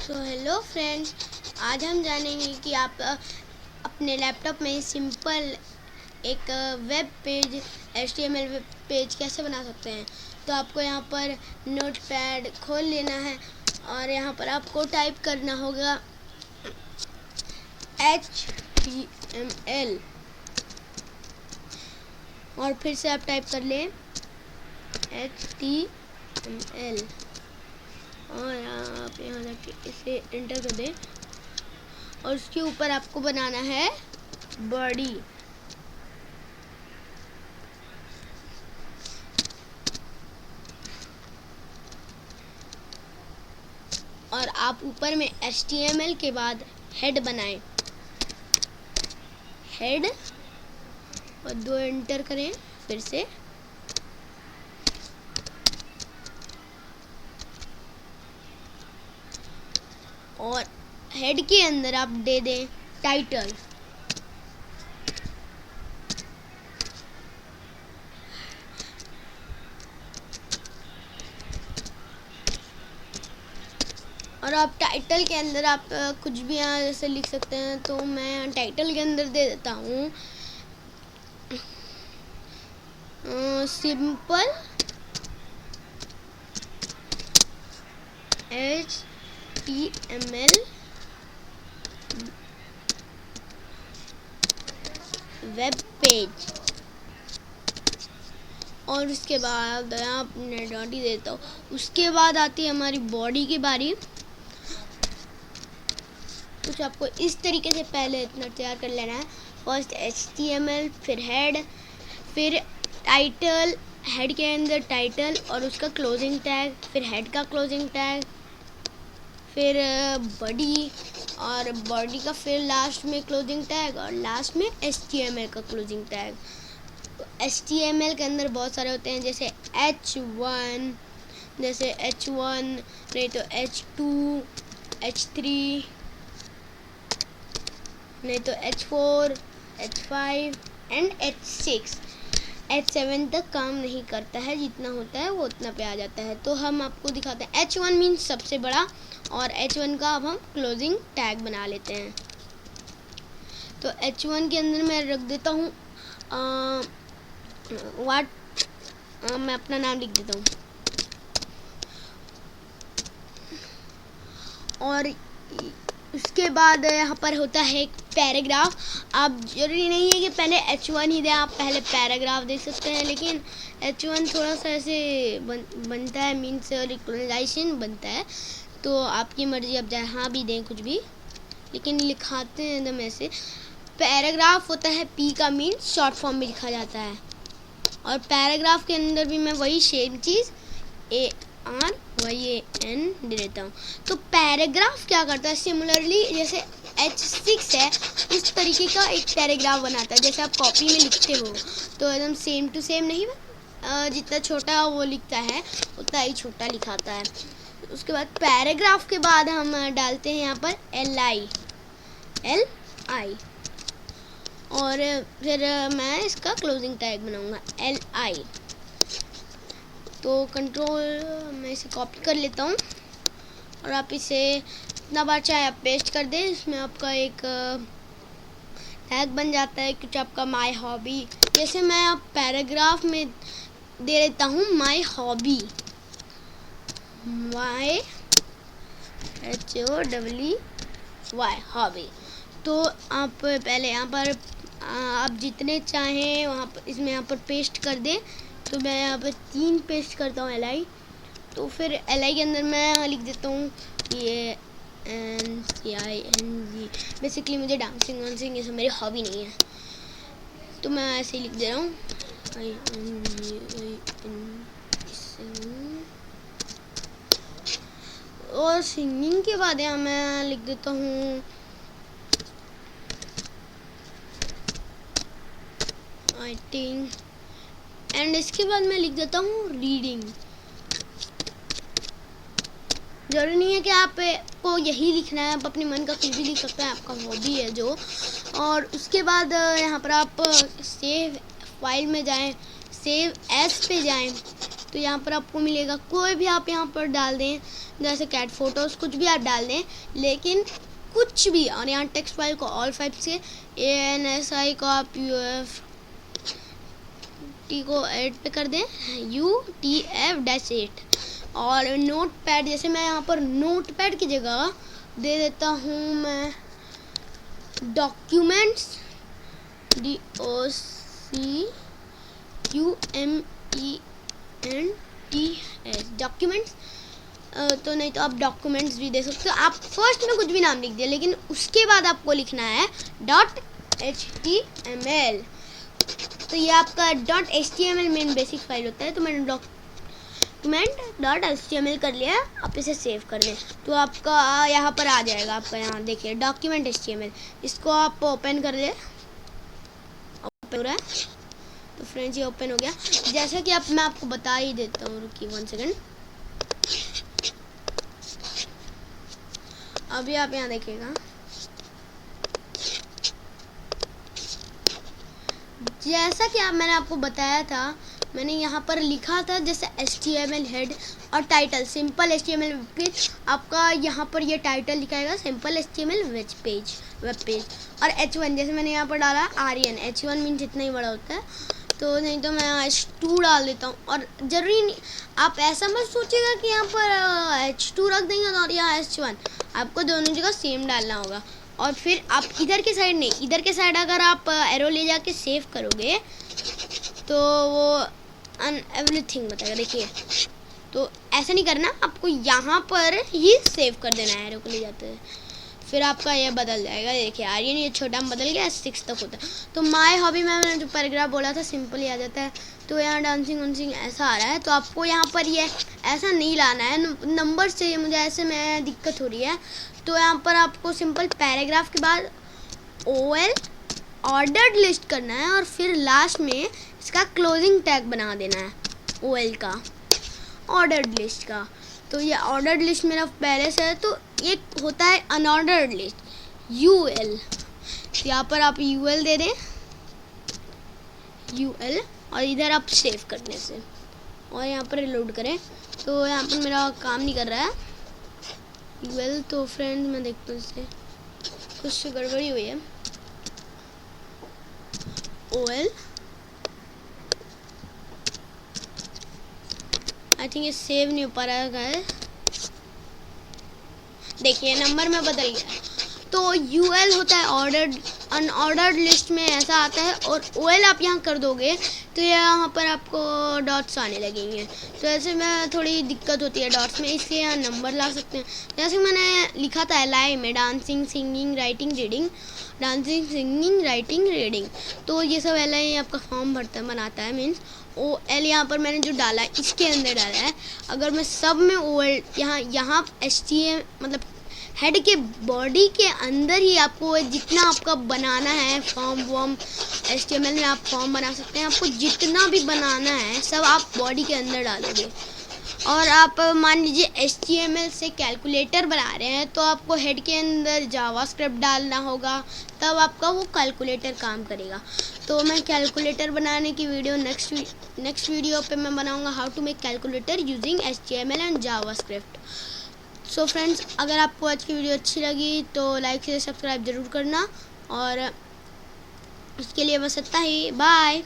तो hello friends, आज हम जानेंगे कि आप अपने लैपटॉप में सिंपल एक web page HTML web page कैसे बना सकते हैं। तो आपको यहाँ पर नोटपैड खोल लेना है और यहाँ पर आपको टाइप करना होगा HTML और फिर से आप टाइप कर लें HTML और आप यहाँ जाके इसे एंटर कर दें और उसके ऊपर आपको बनाना है बॉडी। और आप ऊपर में HTML के बाद हेड बनाएं, हेड और 2 एंटर करें फिर से और हेड के अंदर आप दे दें टाइटल और आप टाइटल के अंदर आप कुछ भी यहाँ जैसे लिख सकते हैं। तो मैं टाइटल के अंदर दे देता हूँ सिंपल HTML वेब पेज और उसके बाद आपने डॉटी देता हूँ। उसके बाद आती है हमारी बॉडी की बारी। कुछ आपको इस तरीके से पहले इतना तैयार कर लेना है। फर्स्ट HTML, फिर हेड, फिर टाइटल, हेड के अंदर टाइटल और उसका क्लोजिंग टैग, फिर हेड का क्लोजिंग टैग, फिर बॉडी और बॉडी का फिर लास्ट में क्लोजिंग टैग और लास्ट में HTML का क्लोजिंग टैग। तो HTML के अंदर बहुत सारे होते हैं जैसे H1, नहीं तो H2, H3, नहीं तो H4, H5 and H6। H7 तक काम नहीं करता है, जितना होता है वो उतना पे आ जाता है। तो हम आपको दिखाते हैं। H1 मीन्स सबसे बड़ा और H1 का अब हम क्लोजिंग टैग बना लेते हैं। तो H1 के अंदर मैं रख देता हूँ मैं अपना नाम लिख देता हूँ और उसके बाद यहाँ पर होता है एक पैराग्राफ। आप जरूरी नहीं है कि पहले H1 ही दें, आप पहले पैराग्राफ दे सकते हैं, लेकिन H1 थोड़ा सा ऐसे बनता है, मीन्स रिकॉग्नाइजेशन बनता है। तो आपकी मर्जी, आप जहाँ भी दें कुछ भी, लेकिन लिखाते हैं एकदम ऐसे। पैराग्राफ होता है P का, मीन्स शॉर्ट फॉर्म में लिखा जाता है। और पैराग्राफ के अंदर भी मैं वही सेम चीज़ ARYAN दे देता हूँ। तो पैराग्राफ क्या करता है, सिमिलरली जैसे H6 है उस तरीके का एक पैराग्राफ बनाता है। जैसे आप कॉपी में लिखते हो तो एकदम सेम टू सेम नहीं, जितना छोटा वो लिखता है उतना ही छोटा लिखाता है। उसके बाद पैराग्राफ के बाद हम डालते हैं यहाँ पर LI और फिर मैं इसका क्लोजिंग टैग बनाऊंगा LI। तो कंट्रोल मैं इसे कॉपी कर लेता हूँ और आप इसे इतना बार चाहे आप पेस्ट कर दें, इसमें आपका एक टैग बन जाता है कुछ आपका माय हॉबी। जैसे मैं आप पैराग्राफ में दे देता हूँ माय हॉबी, HOWY हॉबी। तो आप पहले यहाँ पर आप जितने चाहें वहाँ पर इसमें यहाँ पर पेस्ट कर दें। तो मैं यहाँ पर 3 पेस्ट करता हूँ LI। तो फिर LI के अंदर मैं लिख देता हूँ ये NCING। बेसिकली मुझे डांसिंग ये सब मेरी हॉबी नहीं है, तो मैं ऐसे ही लिख दे रहा हूँ और सिंगिंग के बाद यहाँ मैं लिख देता हूँ राइटिंग एंड इसके बाद मैं लिख देता हूँ रीडिंग। जरूरी नहीं है कि आपको यही लिखना है, आप अपने मन का कुछ भी लिख सकते हैं, आपका हॉबी है जो। और उसके बाद यहाँ पर आप सेव फाइल में जाएं, सेव एज पे जाएं तो यहाँ पर आपको मिलेगा, कोई भी आप यहाँ पर डाल दें, जैसे कैट फोटोज़ कुछ भी आप डाल दें, लेकिन कुछ भी। और यहाँ टेक्स्ट फाइल को ऑल फाइव से ANSI को आप UF को 8 पे कर दें, UTF-8। और नोट पैड, जैसे मैं यहाँ पर नोट पैड की जगह दे देता हूँ मैं डॉक्यूमेंट्स, DOCUMENTS डॉक्यूमेंट्स। तो नहीं तो आप डॉक्यूमेंट्स भी दे सकते हो। आप फर्स्ट में कुछ भी नाम लिख दिया, लेकिन उसके बाद आपको लिखना है .html। तो ये आपका .html मेन बेसिक फाइल होता है। तो मैंने document.html कर लिया, आप इसे सेव कर लें तो आपका यहाँ पर आ जाएगा। आपका यहाँ देखिए document.html, इसको आप ओपन कर ले। ओपन हो रहा है तो फ्रेंड्स ये ओपन हो गया। जैसा कि मैं आपको बता ही देता हूँ, रुकिए 1 सेकेंड। अभी आप यहाँ देखिएगा, जैसा कि मैंने आपको बताया था, मैंने यहाँ पर लिखा था जैसे HTML हेड और टाइटल, सिंपल HTML पेज। आपका यहाँ पर ये टाइटल लिखाएगा सिंपल HTML वेब पेज। और H1 जैसे मैंने यहाँ पर डाला आर्यन, H1 मीन्स इतना ही बड़ा होता है, तो नहीं तो मैं यहाँ H2 डाल देता हूँ। और ज़रूरी नहीं, आप ऐसा मत सोचिएगा कि यहाँ पर H2 रख देंगे और यहाँ H1, आपको दोनों जगह सेम डालना होगा। और फिर आप इधर के साइड नहीं, इधर के साइड अगर आप एरो ले जाके सेव करोगे तो वो एवरीथिंग बताएगा। देखिए, तो ऐसा नहीं करना, आपको यहाँ पर ही सेव कर देना है एरो को ले जाते हैं, फिर आपका ये बदल जाएगा। देखिए आर्यन ये छोटा में बदल गया, 6 तक होता है। तो माय हॉबी में मैंने जो पैराग्राफ बोला था सिंपल ही आ जाता है। तो यहाँ डांसिंग वांसिंग ऐसा आ रहा है, तो आपको यहाँ पर ये ऐसा नहीं लाना है, नंबर से मुझे ऐसे में दिक्कत हो रही है। तो यहाँ पर आपको सिंपल पैराग्राफ के बाद OL ऑर्डर्ड लिस्ट करना है और फिर लास्ट में इसका क्लोजिंग टैग बना देना है OL का, ऑर्डर्ड लिस्ट का। तो ये ऑर्डर्ड लिस्ट मेरा पहले से है, तो ये होता है अनऑर्डर्ड लिस्ट UL। तो यहाँ पर आप UL दे दें, UL, और इधर आप सेव करने से और यहाँ पर लोड करें। तो यहाँ पर मेरा काम नहीं कर रहा है UL, तो फ्रेंड मैं देखता हूँ इससे कुछ गड़बड़ी हुई है। OL आई थिंक ये सेव नहीं हो पा रहा है। देखिए नंबर में बदल गया। तो UL होता है ऑर्डर्ड, अनऑर्डर्ड लिस्ट में ऐसा आता है। और OL आप यहाँ कर दोगे तो यहाँ पर आपको डॉट्स आने लगेंगे। तो ऐसे में थोड़ी दिक्कत होती है डॉट्स में, इसलिए यहाँ नंबर ला सकते हैं। जैसे मैंने लिखा था LI में dancing singing writing reading, dancing singing writing reading, तो ये सब LI आपका फॉर्म बनाता है। मीन्स OL यहाँ पर मैंने जो डाला है इसके अंदर डाला है। अगर मैं सब में OL यहाँ HTML मतलब हेड के बॉडी के अंदर ही आपको जितना आपका बनाना है फॉर्म वॉर्म, HTML में आप फॉर्म बना सकते हैं। आपको जितना भी बनाना है सब आप बॉडी के अंदर डालोगे। और आप मान लीजिए HTML से कैलकुलेटर बना रहे हैं तो आपको हेड के अंदर जावास्क्रिप्ट डालना होगा, तब आपका वो कैलकुलेटर काम करेगा। तो मैं कैलकुलेटर बनाने की वीडियो नेक्स्ट वीडियो पे मैं बनाऊंगा how to make calculator using HTML and JavaScript. So friends, अगर आपको आज की वीडियो अच्छी लगी तो लाइक से सब्सक्राइब ज़रूर करना, और इसके लिए बस इतना ही। बाय।